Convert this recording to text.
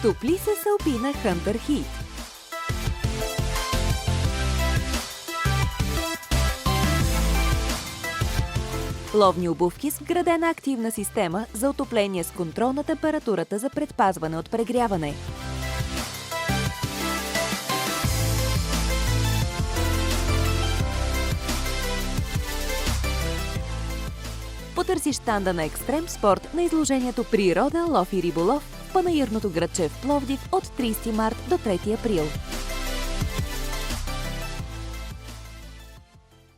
Стопли се с Алпина Хънтър Хит. Ловни обувки с вградена активна система за отопление с контрол на температурата за предпазване от прегряване. Потърси щанда на Екстрем Спорт на изложението Природа, лов и риболов в панаирното градче в Пловдив от 30 март до 3 април.